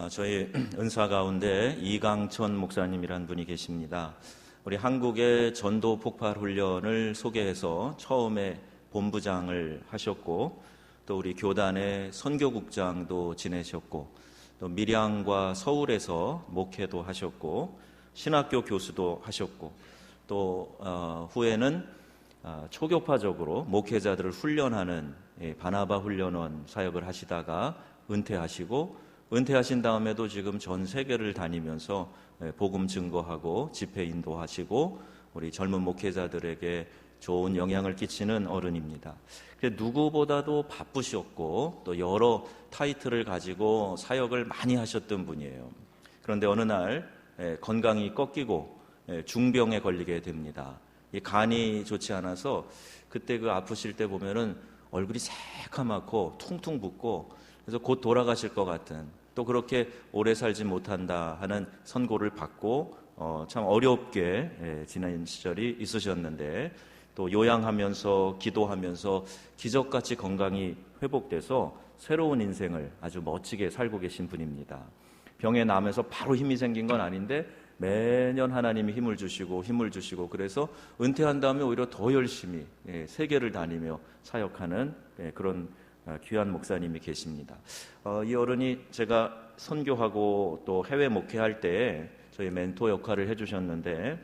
저희 은사 가운데 이강천 목사님이란 분이 계십니다. 우리 한국의 전도 폭발 훈련을 소개해서 처음에 본부장을 하셨고, 또 우리 교단의 선교국장도 지내셨고, 또 밀양과 서울에서 목회도 하셨고, 신학교 교수도 하셨고, 또 후에는 초교파적으로 목회자들을 훈련하는 바나바 훈련원 사역을 하시다가 은퇴하신 다음에도 지금 전 세계를 다니면서 복음 증거하고 집회 인도하시고 우리 젊은 목회자들에게 좋은 영향을 끼치는 어른입니다. 누구보다도 바쁘셨고 또 여러 타이틀을 가지고 사역을 많이 하셨던 분이에요. 그런데 어느 날 건강이 꺾이고 중병에 걸리게 됩니다. 이 간이 좋지 않아서 그때 그 아프실 때 보면은 얼굴이 새카맣고 퉁퉁 붓고 그래서 곧 돌아가실 것 같은, 또 그렇게 오래 살지 못한다 하는 선고를 받고 참 어렵게 지난 시절이 있으셨는데, 또 요양하면서 기도하면서 기적같이 건강이 회복돼서 새로운 인생을 아주 멋지게 살고 계신 분입니다. 병에 나면서 바로 힘이 생긴 건 아닌데 매년 하나님이 힘을 주시고 그래서 은퇴한 다음에 오히려 더 열심히 세계를 다니며 사역하는 그런 귀한 목사님이 계십니다. 이 어른이 제가 선교하고 또 해외 목회할 때 저희 멘토 역할을 해주셨는데,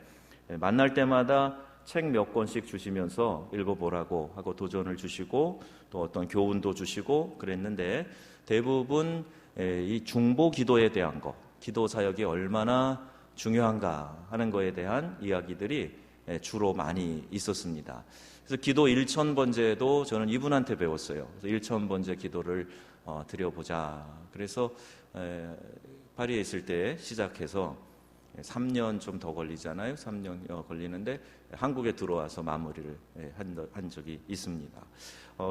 만날 때마다 책 몇 권씩 주시면서 읽어보라고 하고 도전을 주시고 또 어떤 교훈도 주시고 그랬는데, 대부분 이 중보 기도에 대한 거, 기도 사역이 얼마나 중요한가 하는 거에 대한 이야기들이 주로 많이 있었습니다. 그래서 기도 1000번제도 저는 이분한테 배웠어요. 그래서 1000번제 기도를 드려보자. 그래서 파리에 있을 때 시작해서 3년 좀 더 걸리잖아요. 3년 걸리는데 한국에 들어와서 마무리를 한 적이 있습니다.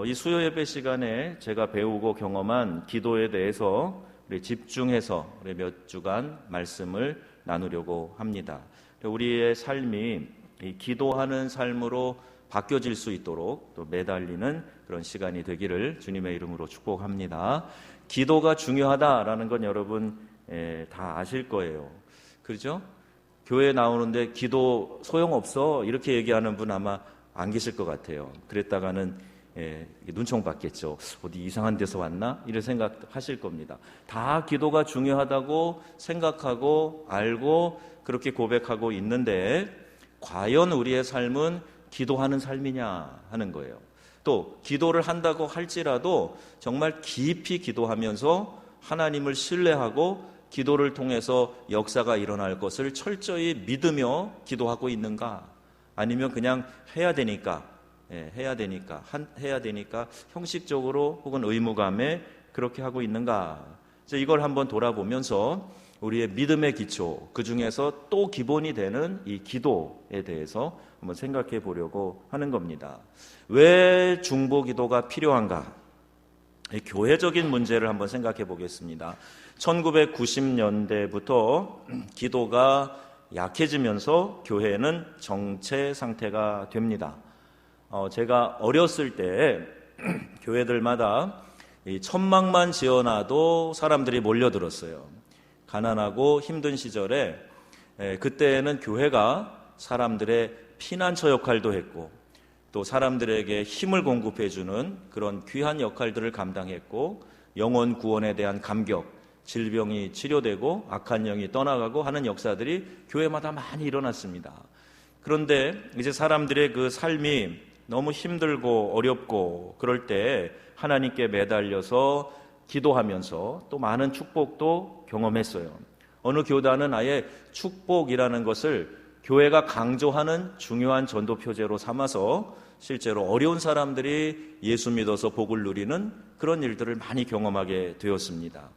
이 수요 예배 시간에 제가 배우고 경험한 기도에 대해서 우리 집중해서 우리 몇 주간 말씀을 나누려고 합니다. 우리의 삶이 이 기도하는 삶으로 바뀌어질 수 있도록 또 매달리는 그런 시간이 되기를 주님의 이름으로 축복합니다. 기도가 중요하다라는 건 여러분 다 아실 거예요. 그렇죠? 교회에 나오는데 기도 소용없어 이렇게 얘기하는 분 아마 안 계실 것 같아요. 그랬다가는 눈총 받겠죠. 어디 이상한 데서 왔나? 이런 생각하실 겁니다. 다 기도가 중요하다고 생각하고 알고 그렇게 고백하고 있는데, 과연 우리의 삶은 기도하는 삶이냐 하는 거예요. 또 기도를 한다고 할지라도 정말 깊이 기도하면서 하나님을 신뢰하고 기도를 통해서 역사가 일어날 것을 철저히 믿으며 기도하고 있는가? 아니면 그냥 해야 되니까 형식적으로 혹은 의무감에 그렇게 하고 있는가? 이걸 한번 돌아보면서 우리의 믿음의 기초, 그 중에서 또 기본이 되는 이 기도에 대해서 한번 생각해 보려고 하는 겁니다. 왜 중보 기도가 필요한가? 교회적인 문제를 한번 생각해 보겠습니다. 1990년대부터 기도가 약해지면서 교회는 정체 상태가 됩니다. 제가 어렸을 때 교회들마다 이 천막만 지어놔도 사람들이 몰려들었어요. 가난하고 힘든 시절에 그때는 교회가 사람들의 피난처 역할도 했고 또 사람들에게 힘을 공급해주는 그런 귀한 역할들을 감당했고, 영혼 구원에 대한 감격, 질병이 치료되고 악한 영이 떠나가고 하는 역사들이 교회마다 많이 일어났습니다. 그런데 이제 사람들의 그 삶이 너무 힘들고 어렵고 그럴 때 하나님께 매달려서 기도하면서 또 많은 축복도 경험했어요. 어느 교단은 아예 축복이라는 것을 교회가 강조하는 중요한 전도 표제로 삼아서 실제로 어려운 사람들이 예수 믿어서 복을 누리는 그런 일들을 많이 경험하게 되었습니다.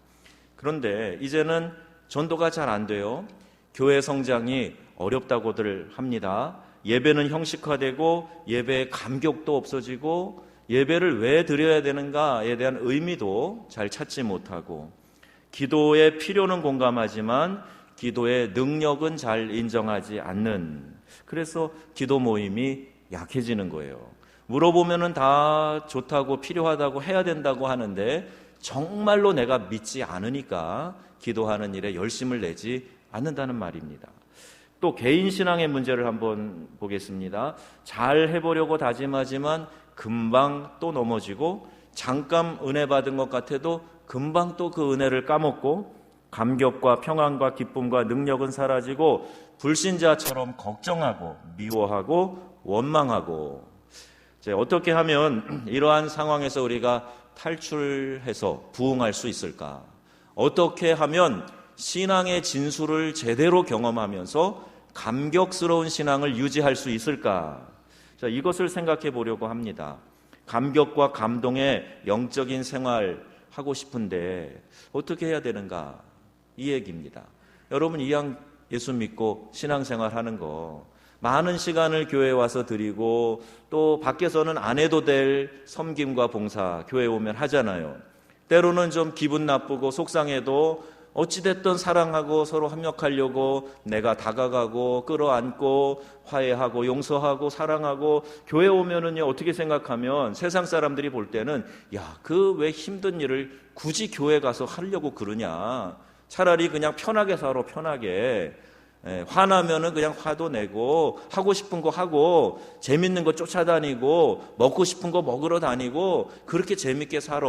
그런데 이제는 전도가 잘 안 돼요. 교회 성장이 어렵다고들 합니다. 예배는 형식화되고 예배의 감격도 없어지고 예배를 왜 드려야 되는가에 대한 의미도 잘 찾지 못하고, 기도의 필요는 공감하지만 기도의 능력은 잘 인정하지 않는, 그래서 기도 모임이 약해지는 거예요. 물어보면은 다 좋다고 필요하다고 해야 된다고 하는데 정말로 내가 믿지 않으니까 기도하는 일에 열심을 내지 않는다는 말입니다. 또 개인 신앙의 문제를 한번 보겠습니다. 잘 해보려고 다짐하지만 금방 또 넘어지고, 잠깐 은혜 받은 것 같아도 금방 또 그 은혜를 까먹고, 감격과 평안과 기쁨과 능력은 사라지고 불신자처럼 걱정하고 미워하고 원망하고. 어떻게 하면 이러한 상황에서 우리가 탈출해서 부흥할 수 있을까? 어떻게 하면 신앙의 진수를 제대로 경험하면서 감격스러운 신앙을 유지할 수 있을까? 이것을 생각해 보려고 합니다. 감격과 감동의 영적인 생활 하고 싶은데 어떻게 해야 되는가? 이 얘기입니다. 여러분, 이왕 예수 믿고 신앙생활 하는 거 많은 시간을 교회에 와서 드리고, 또 밖에서는 안 해도 될 섬김과 봉사 교회에 오면 하잖아요. 때로는 좀 기분 나쁘고 속상해도 어찌됐든 사랑하고 서로 협력하려고 내가 다가가고 끌어안고 화해하고 용서하고 사랑하고, 교회 오면은요, 어떻게 생각하면 세상 사람들이 볼 때는 야, 그 왜 힘든 일을 굳이 교회 가서 하려고 그러냐, 차라리 그냥 편하게 살아, 편하게. 화나면은 그냥 화도 내고, 하고 싶은 거 하고, 재밌는 거 쫓아다니고, 먹고 싶은 거 먹으러 다니고, 그렇게 재밌게 살아.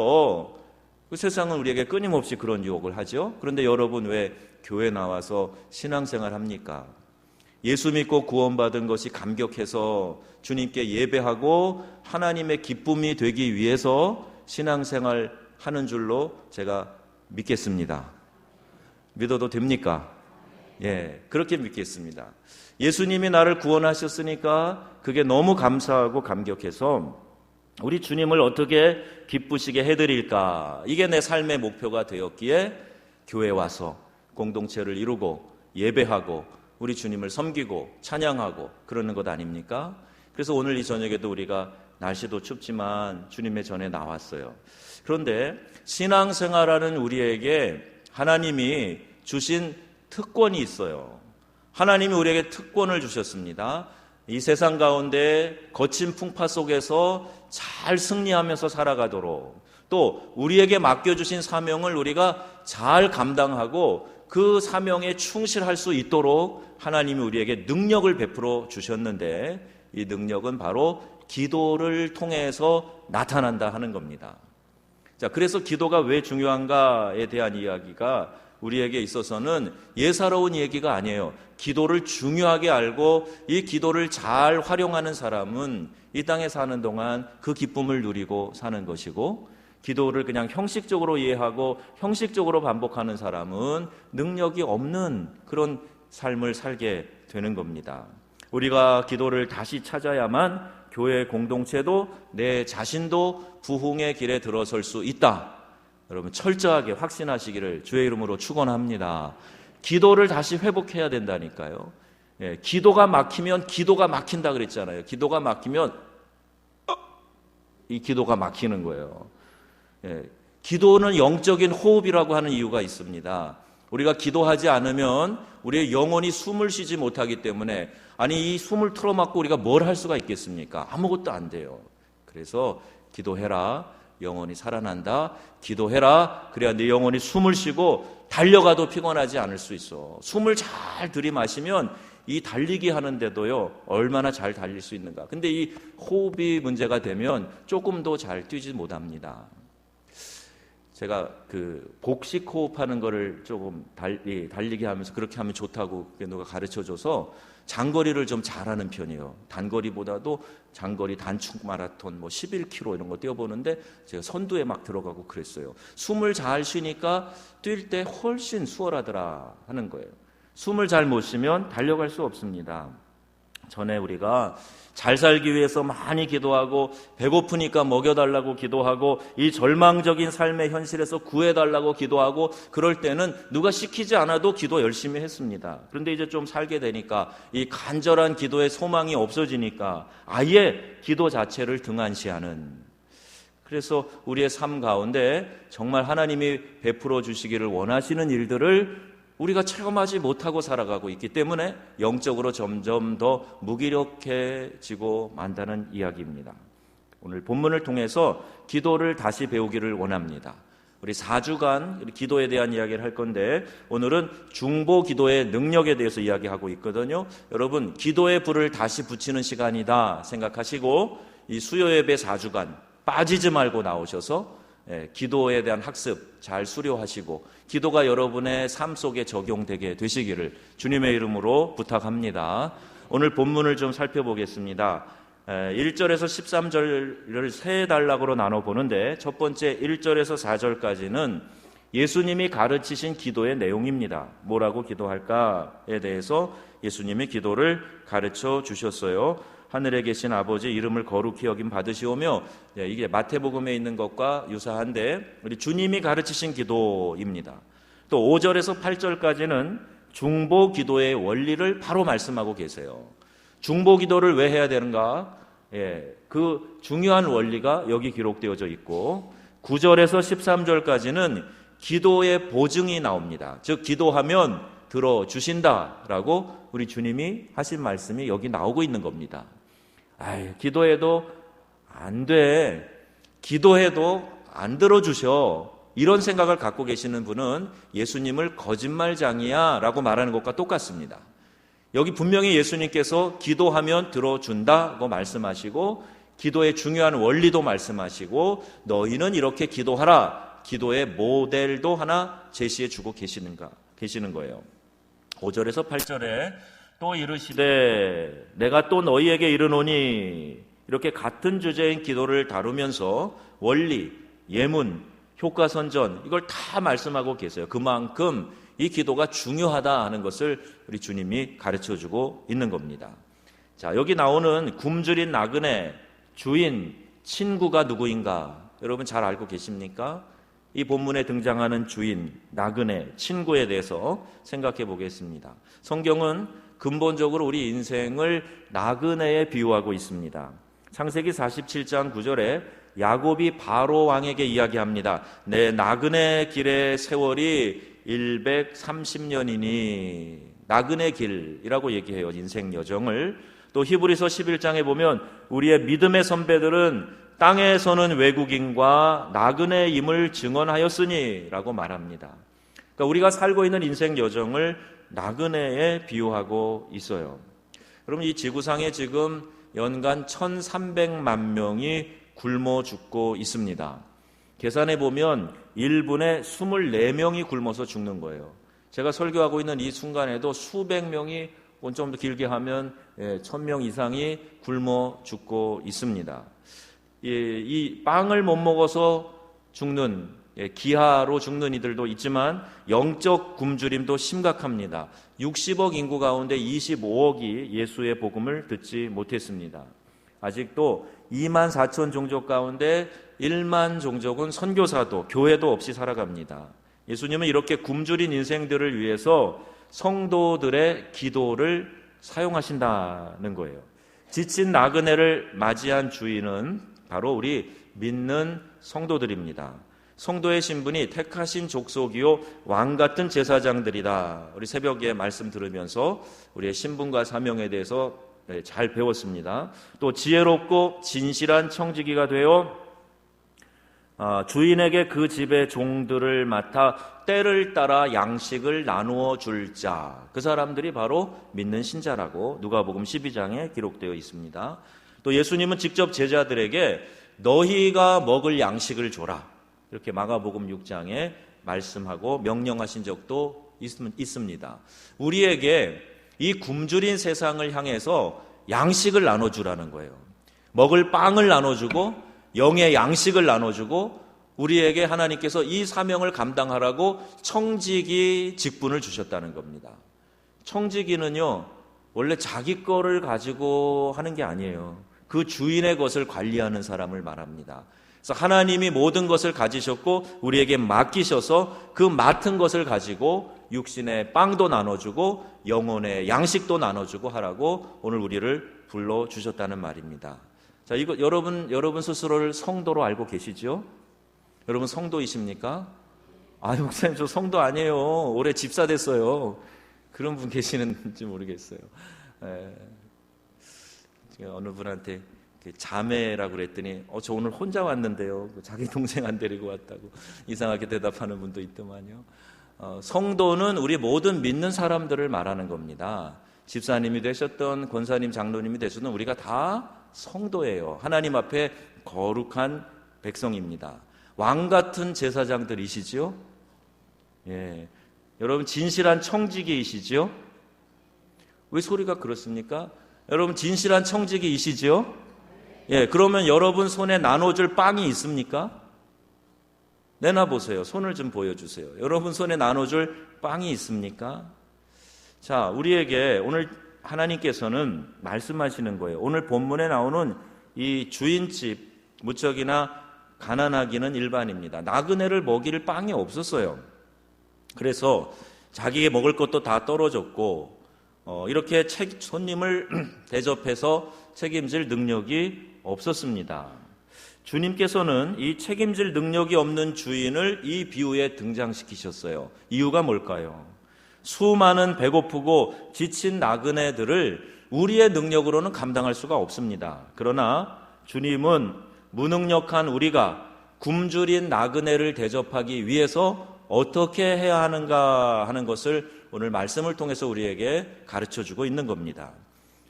그 세상은 우리에게 끊임없이 그런 유혹을 하죠. 그런데 여러분, 왜 교회 나와서 신앙생활 합니까? 예수 믿고 구원받은 것이 감격해서 주님께 예배하고 하나님의 기쁨이 되기 위해서 신앙생활 하는 줄로 제가 믿겠습니다. 믿어도 됩니까? 예, 그렇게 믿겠습니다. 예수님이 나를 구원하셨으니까 그게 너무 감사하고 감격해서 우리 주님을 어떻게 기쁘시게 해드릴까? 이게 내 삶의 목표가 되었기에 교회에 와서 공동체를 이루고 예배하고 우리 주님을 섬기고 찬양하고 그러는 것 아닙니까? 그래서 오늘 이 저녁에도 우리가 날씨도 춥지만 주님의 전에 나왔어요. 그런데 신앙생활하는 우리에게 하나님이 주신 특권이 있어요. 하나님이 우리에게 특권을 주셨습니다. 이 세상 가운데 거친 풍파 속에서 잘 승리하면서 살아가도록, 또 우리에게 맡겨주신 사명을 우리가 잘 감당하고 그 사명에 충실할 수 있도록 하나님이 우리에게 능력을 베풀어 주셨는데, 이 능력은 바로 기도를 통해서 나타난다 하는 겁니다. 자, 그래서 기도가 왜 중요한가에 대한 이야기가 우리에게 있어서는 예사로운 얘기가 아니에요. 기도를 중요하게 알고 이 기도를 잘 활용하는 사람은 이 땅에 사는 동안 그 기쁨을 누리고 사는 것이고, 기도를 그냥 형식적으로 이해하고 형식적으로 반복하는 사람은 능력이 없는 그런 삶을 살게 되는 겁니다. 우리가 기도를 다시 찾아야만 교회 공동체도 내 자신도 부흥의 길에 들어설 수 있다. 여러분, 철저하게 확신하시기를 주의 이름으로 축원합니다. 기도를 다시 회복해야 된다니까요. 예, 기도가 막히면 기도가 막힌다 그랬잖아요. 기도가 막히면 이 기도가 막히는 거예요. 예, 기도는 영적인 호흡이라고 하는 이유가 있습니다. 우리가 기도하지 않으면 우리의 영혼이 숨을 쉬지 못하기 때문에, 아니 이 숨을 틀어막고 우리가 뭘 할 수가 있겠습니까? 아무것도 안 돼요. 그래서 기도해라, 영혼이 살아난다. 기도해라, 그래야 네 영혼이 숨을 쉬고 달려가도 피곤하지 않을 수 있어. 숨을 잘 들이마시면 이 달리기 하는데도요, 얼마나 잘 달릴 수 있는가. 근데 이 호흡이 문제가 되면 조금 더 잘 뛰지 못합니다. 제가 그 복식 호흡하는 거를 조금 달리기 하면서 그렇게 하면 좋다고 누가 가르쳐줘서 장거리를 좀 잘하는 편이에요. 단거리보다도 장거리 단축 마라톤 11km 이런 거 뛰어보는데 제가 선두에 막 들어가고 그랬어요. 숨을 잘 쉬니까 뛸 때 훨씬 수월하더라 하는 거예요. 숨을 잘 못 쉬면 달려갈 수 없습니다. 전에 우리가 잘 살기 위해서 많이 기도하고, 배고프니까 먹여달라고 기도하고, 이 절망적인 삶의 현실에서 구해달라고 기도하고, 그럴 때는 누가 시키지 않아도 기도 열심히 했습니다. 그런데 이제 좀 살게 되니까 이 간절한 기도의 소망이 없어지니까 아예 기도 자체를 등한시하는, 그래서 우리의 삶 가운데 정말 하나님이 베풀어 주시기를 원하시는 일들을 우리가 체험하지 못하고 살아가고 있기 때문에 영적으로 점점 더 무기력해지고 만다는 이야기입니다. 오늘 본문을 통해서 기도를 다시 배우기를 원합니다. 우리 4주간 우리 기도에 대한 이야기를 할 건데 오늘은 중보 기도의 능력에 대해서 이야기하고 있거든요. 여러분 기도의 불을 다시 붙이는 시간이다 생각하시고 이 수요 예배 4주간 빠지지 말고 나오셔서 기도에 대한 학습 잘 수료하시고 기도가 여러분의 삶 속에 적용되게 되시기를 주님의 이름으로 부탁합니다. 오늘 본문을 좀 살펴보겠습니다. 1절에서 13절을 세 단락으로 나눠보는데 첫 번째 1절에서 4절까지는 예수님이 가르치신 기도의 내용입니다. 뭐라고 기도할까에 대해서 예수님이 기도를 가르쳐 주셨어요. 하늘에 계신 아버지 이름을 거룩히 여김 받으시오며, 이게 마태복음에 있는 것과 유사한데 우리 주님이 가르치신 기도입니다. 또 5절에서 8절까지는 중보 기도의 원리를 바로 말씀하고 계세요. 중보 기도를 왜 해야 되는가? 그 중요한 원리가 여기 기록되어져 있고 9절에서 13절까지는 기도의 보증이 나옵니다. 즉 기도하면 들어주신다라고 우리 주님이 하신 말씀이 여기 나오고 있는 겁니다. 기도해도 안 돼. 기도해도 안 들어주셔. 이런 생각을 갖고 계시는 분은 예수님을 거짓말장이야 라고 말하는 것과 똑같습니다. 여기 분명히 예수님께서 기도하면 들어준다고 말씀하시고 기도의 중요한 원리도 말씀하시고 너희는 이렇게 기도하라. 기도의 모델도 하나 제시해 주고 계시는 거예요. 5절에서 8절에 또 이르시되 내가 또 너희에게 이르노니 이렇게 같은 주제인 기도를 다루면서 원리, 예문, 효과선전 이걸 다 말씀하고 계세요. 그만큼 이 기도가 중요하다 하는 것을 우리 주님이 가르쳐주고 있는 겁니다. 자, 여기 나오는 굶주린 나그네, 주인, 친구가 누구인가? 여러분 잘 알고 계십니까? 이 본문에 등장하는 주인, 나그네, 친구에 대해서 생각해 보겠습니다. 성경은 근본적으로 우리 인생을 나그네에 비유하고 있습니다. 창세기 47장 9절에 야곱이 바로 왕에게 이야기합니다. 내 나그네 길의 세월이 130년이니 나그네 길이라고 얘기해요. 인생 여정을. 또 히브리서 11장에 보면 우리의 믿음의 선배들은 땅에서는 외국인과 나그네임을 증언하였으니 라고 말합니다. 그러니까 우리가 살고 있는 인생 여정을 나그네에 비유하고 있어요. 여러분 이 지구상에 지금 연간 1300만 명이 굶어 죽고 있습니다. 계산해 보면 1분에 24명이 굶어서 죽는 거예요. 제가 설교하고 있는 이 순간에도 수백 명이 좀 더 길게 하면 1000명 이상이 굶어 죽고 있습니다. 이 빵을 못 먹어서 죽는 기하로 죽는 이들도 있지만 영적 굶주림도 심각합니다. 60억 인구 가운데 25억이 예수의 복음을 듣지 못했습니다. 아직도 2만 4천 종족 가운데 1만 종족은 선교사도 교회도 없이 살아갑니다. 예수님은 이렇게 굶주린 인생들을 위해서 성도들의 기도를 사용하신다는 거예요. 지친 나그네를 맞이한 주인은 바로 우리 믿는 성도들입니다. 성도의 신분이 택하신 족속이요 왕같은 제사장들이다. 우리 새벽에 말씀 들으면서 우리의 신분과 사명에 대해서 잘 배웠습니다. 또 지혜롭고 진실한 청지기가 되어 주인에게 그 집의 종들을 맡아 때를 따라 양식을 나누어 줄 자, 그 사람들이 바로 믿는 신자라고 누가복음 12장에 기록되어 있습니다. 또 예수님은 직접 제자들에게 너희가 먹을 양식을 줘라, 이렇게 마가복음 6장에 말씀하고 명령하신 적도 있습니다. 우리에게 이 굶주린 세상을 향해서 양식을 나눠주라는 거예요. 먹을 빵을 나눠주고 영의 양식을 나눠주고 우리에게 하나님께서 이 사명을 감당하라고 청지기 직분을 주셨다는 겁니다. 청지기는요 원래 자기 거를 가지고 하는 게 아니에요. 그 주인의 것을 관리하는 사람을 말합니다. 그래서 하나님이 모든 것을 가지셨고 우리에게 맡기셔서 그 맡은 것을 가지고 육신의 빵도 나눠주고 영혼의 양식도 나눠주고 하라고 오늘 우리를 불러주셨다는 말입니다. 자, 이거 여러분 스스로를 성도로 알고 계시죠? 여러분 성도이십니까? 목사님 저 성도 아니에요. 올해 집사 됐어요. 그런 분 계시는지 모르겠어요. 제가 어느 분한테 자매라고 그랬더니 저 오늘 혼자 왔는데요. 자기 동생 안 데리고 왔다고 이상하게 대답하는 분도 있더만요. 성도는 우리 모든 믿는 사람들을 말하는 겁니다. 집사님이 되셨던 권사님, 장로님이 되셨던 우리가 다 성도예요. 하나님 앞에 거룩한 백성입니다. 왕 같은 제사장들이시지요? 예. 여러분 진실한 청지기이시지요? 왜 소리가 그렇습니까? 여러분 진실한 청지기이시지요? 예. 그러면 여러분 손에 나눠줄 빵이 있습니까? 내놔보세요. 손을 좀 보여주세요. 여러분 손에 나눠줄 빵이 있습니까? 자, 우리에게 오늘 하나님께서는 말씀하시는 거예요. 오늘 본문에 나오는 이 주인집, 무척이나 가난하기는 일반입니다. 나그네를 먹일 빵이 없었어요. 그래서 자기의 먹을 것도 다 떨어졌고 이렇게 손님을 대접해서 책임질 능력이 없었습니다. 주님께서는 이 책임질 능력이 없는 주인을 이 비유에 등장시키셨어요. 이유가 뭘까요? 수많은 배고프고 지친 나그네들을 우리의 능력으로는 감당할 수가 없습니다. 그러나 주님은 무능력한 우리가 굶주린 나그네를 대접하기 위해서 어떻게 해야 하는가 하는 것을 오늘 말씀을 통해서 우리에게 가르쳐주고 있는 겁니다.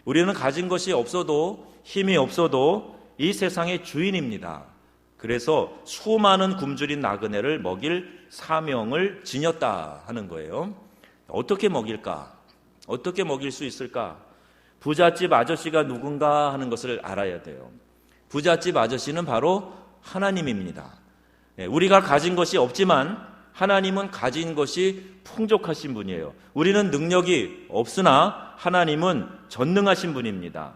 우리는 가진 것이 없어도 힘이 없어도 이 세상의 주인입니다. 그래서 수많은 굶주린 나그네를 먹일 사명을 지녔다 하는 거예요. 어떻게 먹일까? 어떻게 먹일 수 있을까? 부잣집 아저씨가 누군가 하는 것을 알아야 돼요. 부잣집 아저씨는 바로 하나님입니다. 우리가 가진 것이 없지만 하나님은 가진 것이 풍족하신 분이에요. 우리는 능력이 없으나 하나님은 전능하신 분입니다.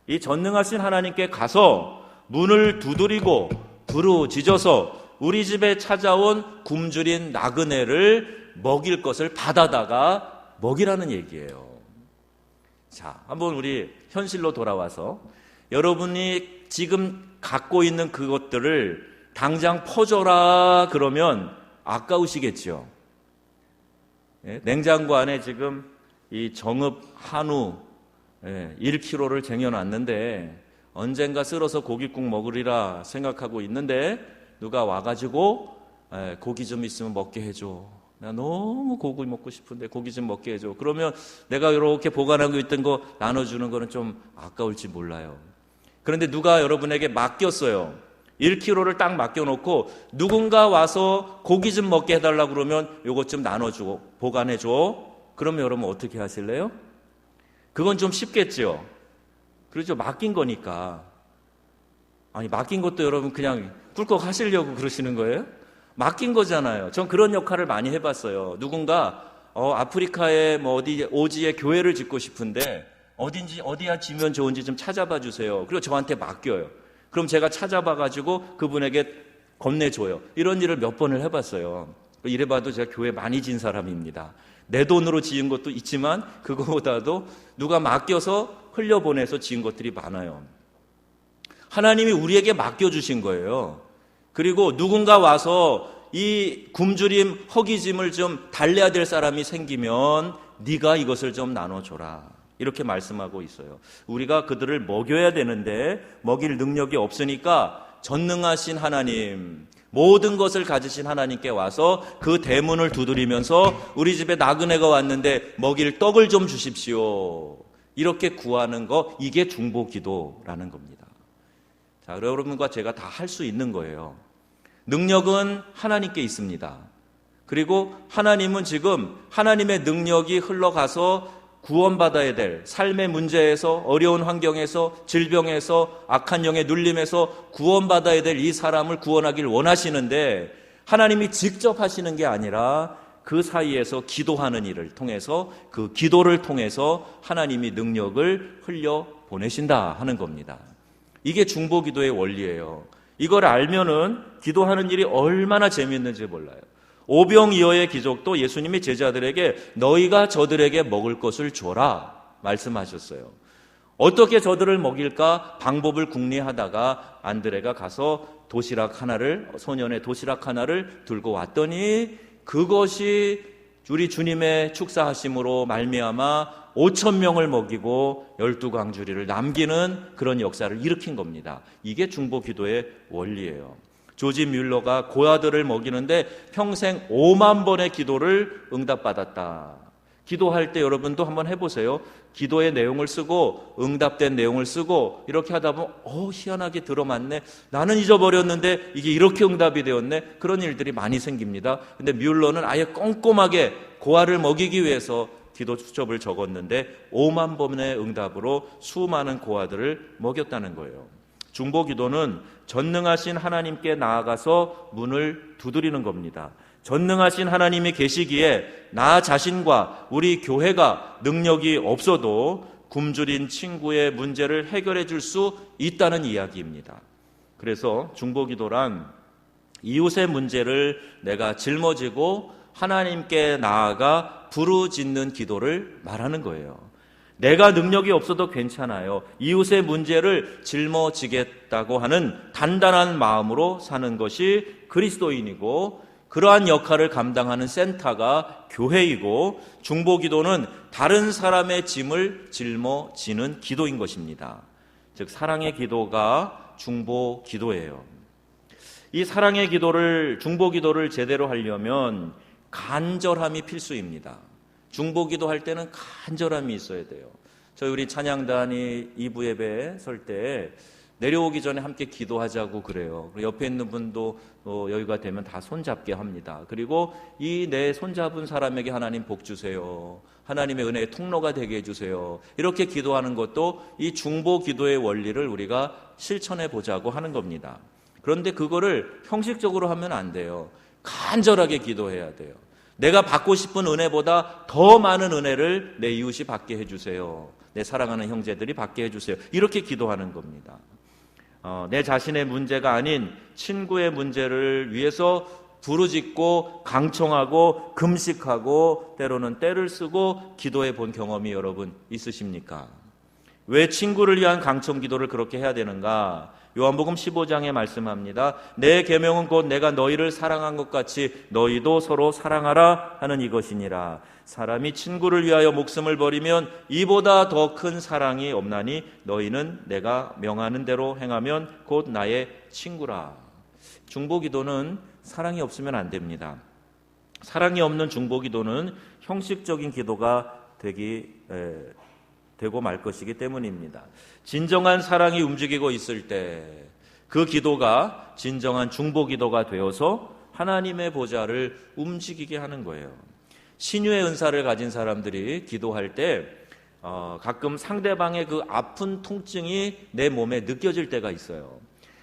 이 전능하신 하나님께 가서 문을 두드리고 부르짖어서 우리 집에 찾아온 굶주린 나그네를 먹일 것을 받아다가 먹이라는 얘기예요. 자, 한번 우리 현실로 돌아와서 여러분이 지금 갖고 있는 그것들을 당장 퍼줘라 그러면 아까우시겠죠. 냉장고 안에 지금 이 정읍 한우 1kg를 쟁여놨는데 언젠가 쓸어서 고깃국 먹으리라 생각하고 있는데 누가 와가지고 고기 좀 있으면 먹게 해줘. 나 너무 고기 먹고 싶은데 고기 좀 먹게 해줘. 그러면 내가 이렇게 보관하고 있던 거 나눠주는 거는 좀 아까울지 몰라요. 그런데 누가 여러분에게 맡겼어요. 1kg를 딱 맡겨놓고 누군가 와서 고기 좀 먹게 해달라고 그러면 요것 좀 나눠주고 보관해줘. 그러면 여러분 어떻게 하실래요? 그건 좀 쉽겠죠. 그렇죠. 맡긴 거니까. 아니 맡긴 것도 여러분 그냥 꿀꺽 하시려고 그러시는 거예요? 맡긴 거잖아요. 전 그런 역할을 많이 해봤어요. 누군가 아프리카에 뭐 어디 오지에 교회를 짓고 싶은데 어디야 지면 좋은지 좀 찾아봐 주세요. 그리고 저한테 맡겨요. 그럼 제가 찾아봐가지고 그분에게 건네줘요. 이런 일을 몇 번을 해봤어요. 이래봐도 제가 교회 많이 진 사람입니다. 내 돈으로 지은 것도 있지만 그거보다도 누가 맡겨서 흘려보내서 지은 것들이 많아요. 하나님이 우리에게 맡겨주신 거예요. 그리고 누군가 와서 이 굶주림, 허기짐을 좀 달래야 될 사람이 생기면 네가 이것을 좀 나눠줘라. 이렇게 말씀하고 있어요. 우리가 그들을 먹여야 되는데 먹일 능력이 없으니까 전능하신 하나님, 모든 것을 가지신 하나님께 와서 그 대문을 두드리면서 우리 집에 나그네가 왔는데 먹일 떡을 좀 주십시오. 이렇게 구하는 거, 이게 중보기도라는 겁니다. 자, 여러분과 제가 다 할 수 있는 거예요. 능력은 하나님께 있습니다. 그리고 하나님은 지금 하나님의 능력이 흘러가서 구원받아야 될 삶의 문제에서 어려운 환경에서 질병에서 악한 영의 눌림에서 구원받아야 될 이 사람을 구원하길 원하시는데 하나님이 직접 하시는 게 아니라 그 사이에서 기도하는 일을 통해서 그 기도를 통해서 하나님이 능력을 흘려 보내신다 하는 겁니다. 이게 중보기도의 원리예요. 이걸 알면은 기도하는 일이 얼마나 재미있는지 몰라요. 오병이어의 기적도 예수님이 제자들에게 너희가 저들에게 먹을 것을 줘라 말씀하셨어요. 어떻게 저들을 먹일까 방법을 궁리하다가 안드레가 가서 소년의 도시락 하나를 들고 왔더니 그것이 우리 주님의 축사하심으로 말미암아 5,000명을 먹이고 12광주리를 남기는 그런 역사를 일으킨 겁니다. 이게 중보기도의 원리예요. 조지 뮬러가 고아들을 먹이는데 평생 5만 번의 기도를 응답받았다. 기도할 때 여러분도 한번 해보세요. 기도의 내용을 쓰고 응답된 내용을 쓰고 이렇게 하다 보면 희한하게 들어맞네. 나는 잊어버렸는데 이게 이렇게 응답이 되었네. 그런 일들이 많이 생깁니다. 근데 뮬러는 아예 꼼꼼하게 고아를 먹이기 위해서 기도 수첩을 적었는데 5만 번의 응답으로 수많은 고아들을 먹였다는 거예요. 중보기도는 전능하신 하나님께 나아가서 문을 두드리는 겁니다. 전능하신 하나님이 계시기에 나 자신과 우리 교회가 능력이 없어도 굶주린 친구의 문제를 해결해 줄 수 있다는 이야기입니다. 그래서 중보기도란 이웃의 문제를 내가 짊어지고 하나님께 나아가 부르짖는 기도를 말하는 거예요. 내가 능력이 없어도 괜찮아요. 이웃의 문제를 짊어지겠다고 하는 단단한 마음으로 사는 것이 그리스도인이고, 그러한 역할을 감당하는 센터가 교회이고, 중보기도는 다른 사람의 짐을 짊어지는 기도인 것입니다. 즉 사랑의 기도가 중보기도예요. 이 사랑의 기도를, 중보기도를 제대로 하려면 간절함이 필수입니다. 중보기도 할 때는 간절함이 있어야 돼요. 저희 우리 찬양단이 2부 예배에 설 때 내려오기 전에 함께 기도하자고 그래요. 옆에 있는 분도 여유가 되면 다 손잡게 합니다. 그리고 이 내 손잡은 사람에게 하나님 복 주세요. 하나님의 은혜의 통로가 되게 해주세요. 이렇게 기도하는 것도 이 중보기도의 원리를 우리가 실천해 보자고 하는 겁니다. 그런데 그거를 형식적으로 하면 안 돼요. 간절하게 기도해야 돼요. 내가 받고 싶은 은혜보다 더 많은 은혜를 내 이웃이 받게 해주세요. 내 사랑하는 형제들이 받게 해주세요. 이렇게 기도하는 겁니다. 내 자신의 문제가 아닌 친구의 문제를 위해서 부르짖고 강청하고 금식하고 때로는 때를 쓰고 기도해 본 경험이 여러분 있으십니까? 왜 친구를 위한 강청 기도를 그렇게 해야 되는가? 요한복음 15장에 말씀합니다. 내 계명은 곧 내가 너희를 사랑한 것 같이 너희도 서로 사랑하라 하는 이것이니라. 사람이 친구를 위하여 목숨을 버리면 이보다 더 큰 사랑이 없나니 너희는 내가 명하는 대로 행하면 곧 나의 친구라. 중보기도는 사랑이 없으면 안 됩니다. 사랑이 없는 중보기도는 형식적인 기도가 되고 말 것이기 때문입니다. 진정한 사랑이 움직이고 있을 때 그 기도가 진정한 중보기도가 되어서 하나님의 보좌를 움직이게 하는 거예요. 신유의 은사를 가진 사람들이 기도할 때 가끔 상대방의 그 아픈 통증이 내 몸에 느껴질 때가 있어요.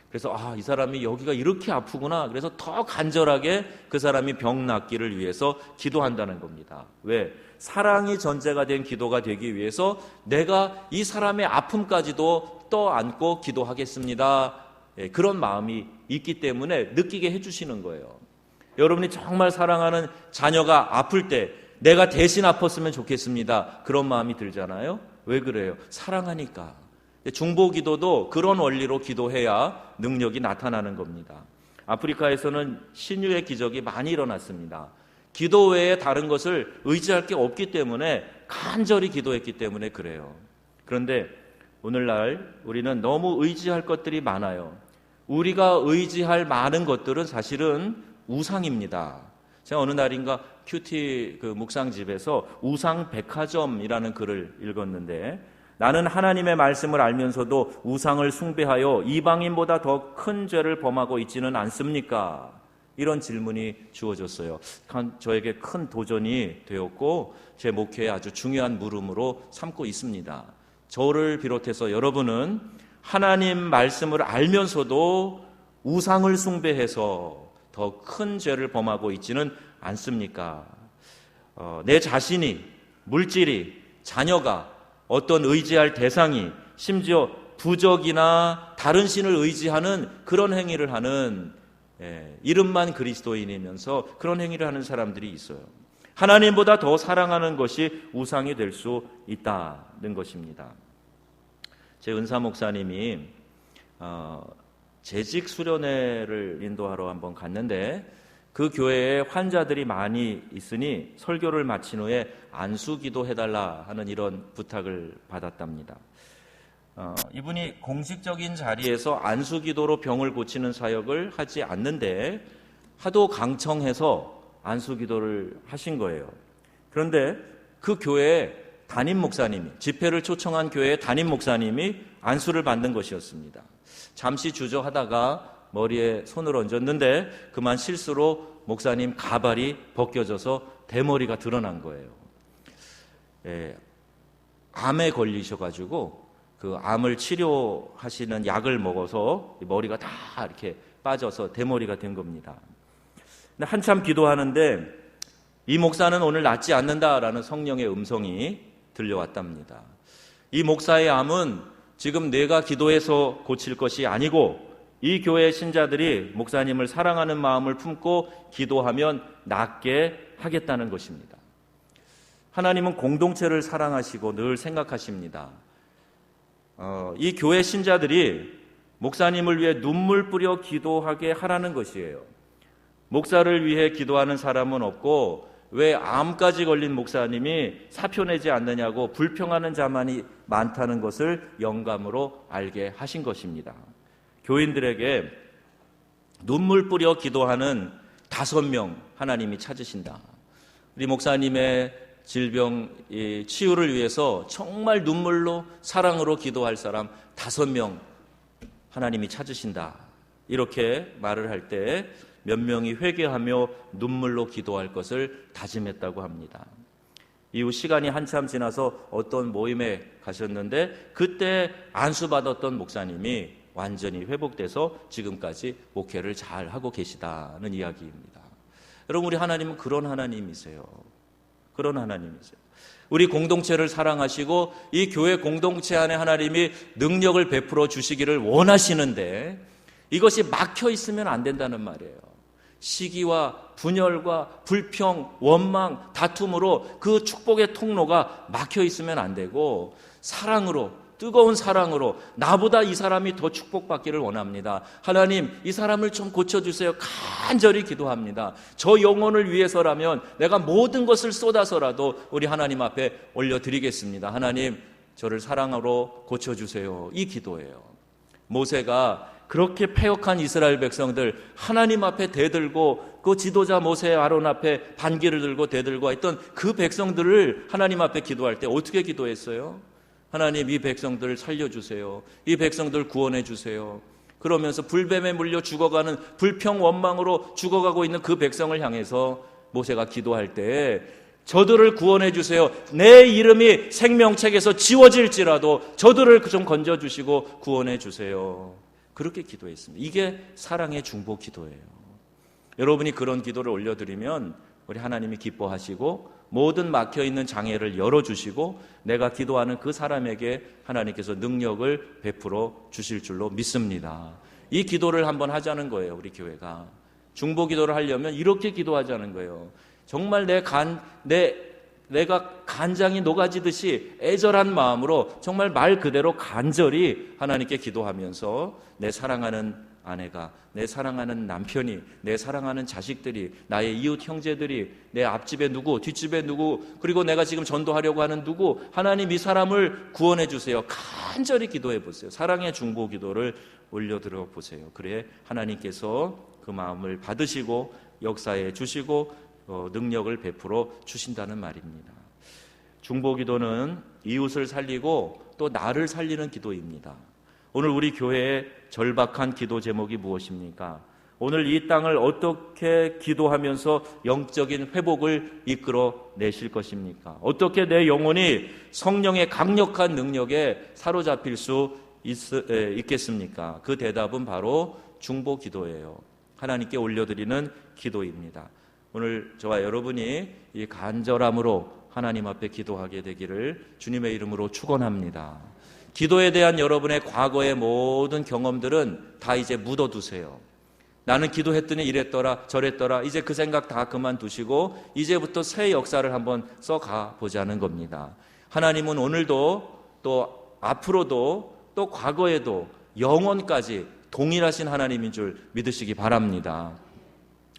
그래서 이 사람이 여기가 이렇게 아프구나. 그래서 더 간절하게 그 사람이 병 낫기를 위해서 기도한다는 겁니다. 왜? 사랑이 전제가 된 기도가 되기 위해서 내가 이 사람의 아픔까지도 떠안고 기도하겠습니다. 그런 마음이 있기 때문에 느끼게 해주시는 거예요. 여러분이 정말 사랑하는 자녀가 아플 때 내가 대신 아팠으면 좋겠습니다. 그런 마음이 들잖아요. 왜 그래요? 사랑하니까. 중보기도도 그런 원리로 기도해야 능력이 나타나는 겁니다. 아프리카에서는 신유의 기적이 많이 일어났습니다. 기도 외에 다른 것을 의지할 게 없기 때문에 간절히 기도했기 때문에 그래요. 그런데 오늘날 우리는 너무 의지할 것들이 많아요. 우리가 의지할 많은 것들은 사실은 우상입니다. 제가 어느 날인가 큐티 묵상집에서 우상백화점이라는 글을 읽었는데, 나는 하나님의 말씀을 알면서도 우상을 숭배하여 이방인보다 더 큰 죄를 범하고 있지는 않습니까? 이런 질문이 주어졌어요. 저에게 큰 도전이 되었고 제 목회에 아주 중요한 물음으로 삼고 있습니다. 저를 비롯해서 여러분은 하나님 말씀을 알면서도 우상을 숭배해서 더 큰 죄를 범하고 있지는 않습니까? 내 자신이, 물질이, 자녀가, 어떤 의지할 대상이, 심지어 부적이나 다른 신을 의지하는 그런 행위를 하는, 이름만 그리스도인이면서 그런 행위를 하는 사람들이 있어요. 하나님보다 더 사랑하는 것이 우상이 될 수 있다는 것입니다. 제 은사 목사님이 재직 수련회를 인도하러 한번 갔는데 그 교회에 환자들이 많이 있으니 설교를 마친 후에 안수기도 해달라 하는 이런 부탁을 받았답니다. 이분이 공식적인 자리에서 안수기도로 병을 고치는 사역을 하지 않는데 하도 강청해서 안수기도를 하신 거예요. 그런데 그 교회에 담임 목사님이, 집회를 초청한 교회의 담임 목사님이 안수를 받는 것이었습니다. 잠시 주저하다가 머리에 손을 얹었는데 그만 실수로 목사님 가발이 벗겨져서 대머리가 드러난 거예요. 암에 걸리셔가지고 그 암을 치료하시는 약을 먹어서 머리가 다 이렇게 빠져서 대머리가 된 겁니다. 근데 한참 기도하는데 이 목사는 오늘 낫지 않는다라는 성령의 음성이 들려왔답니다. 이 목사의 암은 지금 내가 기도해서 고칠 것이 아니고 이 교회 신자들이 목사님을 사랑하는 마음을 품고 기도하면 낫게 하겠다는 것입니다. 하나님은 공동체를 사랑하시고 늘 생각하십니다. 이 교회 신자들이 목사님을 위해 눈물 뿌려 기도하게 하라는 것이에요. 목사를 위해 기도하는 사람은 없고 왜 암까지 걸린 목사님이 사표 내지 않느냐고 불평하는 자만이 많다는 것을 영감으로 알게 하신 것입니다. 교인들에게 눈물 뿌려 기도하는 5명 하나님이 찾으신다. 우리 목사님의 질병 치유를 위해서 정말 눈물로 사랑으로 기도할 사람 5명 하나님이 찾으신다. 이렇게 말을 할 때 몇 명이 회개하며 눈물로 기도할 것을 다짐했다고 합니다. 이후 시간이 한참 지나서 어떤 모임에 가셨는데 그때 안수받았던 목사님이 완전히 회복돼서 지금까지 목회를 잘 하고 계시다는 이야기입니다. 여러분, 우리 하나님은 그런 하나님이세요. 그런 하나님이세요. 우리 공동체를 사랑하시고 이 교회 공동체 안에 하나님이 능력을 베풀어 주시기를 원하시는데 이것이 막혀 있으면 안 된다는 말이에요. 시기와 분열과 불평, 원망, 다툼으로 그 축복의 통로가 막혀 있으면 안 되고 사랑으로, 뜨거운 사랑으로 나보다 이 사람이 더 축복받기를 원합니다. 하나님, 이 사람을 좀 고쳐주세요. 간절히 기도합니다. 저 영혼을 위해서라면 내가 모든 것을 쏟아서라도 우리 하나님 앞에 올려드리겠습니다. 하나님, 저를 사랑으로 고쳐주세요. 이 기도예요. 모세가 그렇게 패역한 이스라엘 백성들 하나님 앞에 대들고 그 지도자 모세 아론 앞에 반기를 들고 대들고 했던 그 백성들을 하나님 앞에 기도할 때 어떻게 기도했어요? 하나님, 이 백성들을 살려주세요. 이 백성들 구원해 주세요. 그러면서 불뱀에 물려 죽어가는 불평 원망으로 죽어가고 있는 그 백성을 향해서 모세가 기도할 때 저들을 구원해 주세요. 내 이름이 생명책에서 지워질지라도 저들을 좀 건져주시고 구원해 주세요. 그렇게 기도했습니다. 이게 사랑의 중보 기도예요. 여러분이 그런 기도를 올려드리면 우리 하나님이 기뻐하시고 모든 막혀있는 장애를 열어주시고 내가 기도하는 그 사람에게 하나님께서 능력을 베풀어 주실 줄로 믿습니다. 이 기도를 한번 하자는 거예요. 우리 교회가 중보 기도를 하려면 이렇게 기도하자는 거예요. 정말 내가 간장이 녹아지듯이 애절한 마음으로 정말 말 그대로 간절히 하나님께 기도하면서 내 사랑하는 아내가, 내 사랑하는 남편이, 내 사랑하는 자식들이, 나의 이웃 형제들이, 내 앞집에 누구, 뒷집에 누구, 그리고 내가 지금 전도하려고 하는 누구, 하나님 이 사람을 구원해 주세요. 간절히 기도해 보세요. 사랑의 중보 기도를 올려드려 보세요. 그래 하나님께서 그 마음을 받으시고 역사해 주시고 능력을 베풀어 주신다는 말입니다. 중보 기도는 이웃을 살리고 또 나를 살리는 기도입니다. 오늘 우리 교회의 절박한 기도 제목이 무엇입니까? 오늘 이 땅을 어떻게 기도하면서 영적인 회복을 이끌어 내실 것입니까? 어떻게 내 영혼이 성령의 강력한 능력에 사로잡힐 수 있겠습니까? 그 대답은 바로 중보 기도예요. 하나님께 올려드리는 기도입니다. 오늘 저와 여러분이 이 간절함으로 하나님 앞에 기도하게 되기를 주님의 이름으로 축원합니다. 기도에 대한 여러분의 과거의 모든 경험들은 다 이제 묻어두세요. 나는 기도했더니 이랬더라 저랬더라, 이제 그 생각 다 그만두시고 이제부터 새 역사를 한번 써가 보자는 겁니다. 하나님은 오늘도 또 앞으로도 또 과거에도 영원까지 동일하신 하나님인 줄 믿으시기 바랍니다.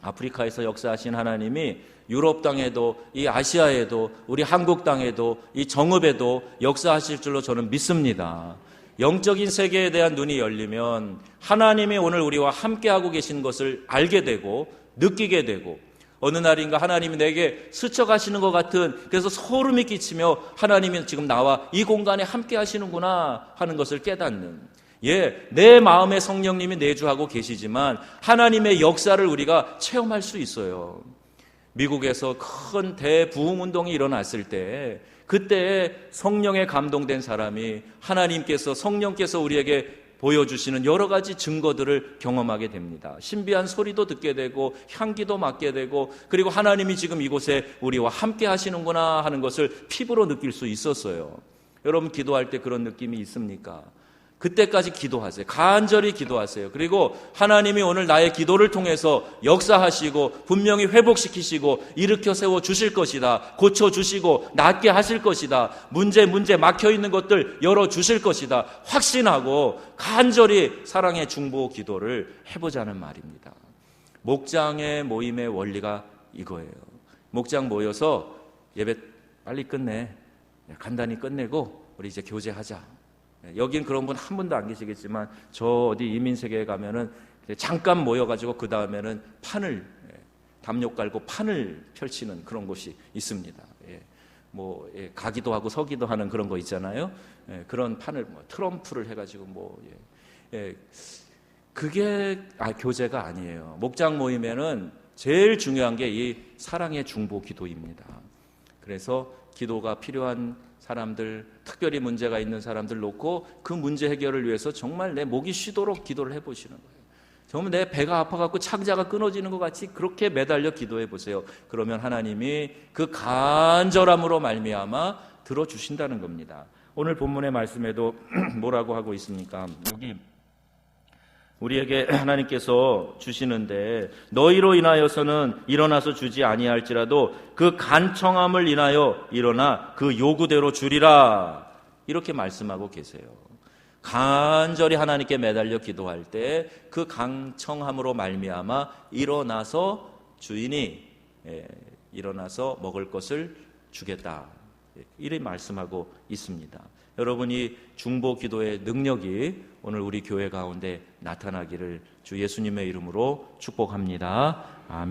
아프리카에서 역사하신 하나님이 유럽 땅에도, 이 아시아에도, 우리 한국 땅에도, 이 정읍에도 역사하실 줄로 저는 믿습니다. 영적인 세계에 대한 눈이 열리면 하나님이 오늘 우리와 함께하고 계신 것을 알게 되고 느끼게 되고, 어느 날인가 하나님이 내게 스쳐가시는 것 같은, 그래서 소름이 끼치며 하나님이 지금 나와 이 공간에 함께 하시는구나 하는 것을 깨닫는, 내 마음에 성령님이 내주하고 계시지만 하나님의 역사를 우리가 체험할 수 있어요. 미국에서 큰 대부흥운동이 일어났을 때, 그때 성령에 감동된 사람이 하나님께서, 성령께서 우리에게 보여주시는 여러 가지 증거들을 경험하게 됩니다. 신비한 소리도 듣게 되고 향기도 맡게 되고, 그리고 하나님이 지금 이곳에 우리와 함께 하시는구나 하는 것을 피부로 느낄 수 있었어요. 여러분 기도할 때 그런 느낌이 있습니까? 그때까지 기도하세요. 간절히 기도하세요. 그리고 하나님이 오늘 나의 기도를 통해서 역사하시고 분명히 회복시키시고 일으켜 세워 주실 것이다. 고쳐주시고 낫게 하실 것이다. 문제 막혀있는 것들 열어주실 것이다. 확신하고 간절히 사랑의 중보 기도를 해보자는 말입니다. 목장의 모임의 원리가 이거예요. 목장 모여서 예배 빨리 끝내, 간단히 끝내고 우리 이제 교제하자. 여긴 그런 분 한 분도 안 계시겠지만 저 어디 이민세계에 가면은 잠깐 모여가지고 그 다음에는 판을, 담요 깔고 판을 펼치는 그런 곳이 있습니다. 가기도 하고 서기도 하는 그런 거 있잖아요. 그런 판을 트럼프를 해가지고 그게 교제가 아니에요. 목장 모임에는 제일 중요한 게 이 사랑의 중보 기도입니다. 그래서 기도가 필요한 사람들, 특별히 문제가 있는 사람들 놓고 그 문제 해결을 위해서 정말 내 목이 쉬도록 기도를 해보시는 거예요. 정말 내 배가 아파갖고 창자가 끊어지는 것 같이 그렇게 매달려 기도해 보세요. 그러면 하나님이 그 간절함으로 말미암아 들어주신다는 겁니다. 오늘 본문의 말씀에도 뭐라고 하고 있습니까? 여기 우리에게 하나님께서 주시는데, 너희로 인하여서는 일어나서 주지 아니할지라도 그 간청함을 인하여 일어나 그 요구대로 주리라, 이렇게 말씀하고 계세요. 간절히 하나님께 매달려 기도할 때 그 간청함으로 말미암아 일어나서 주인이 일어나서 먹을 것을 주겠다, 이렇게 말씀하고 있습니다. 여러분이 중보 기도의 능력이 오늘 우리 교회 가운데 나타나기를 주 예수님의 이름으로 축복합니다. 아멘.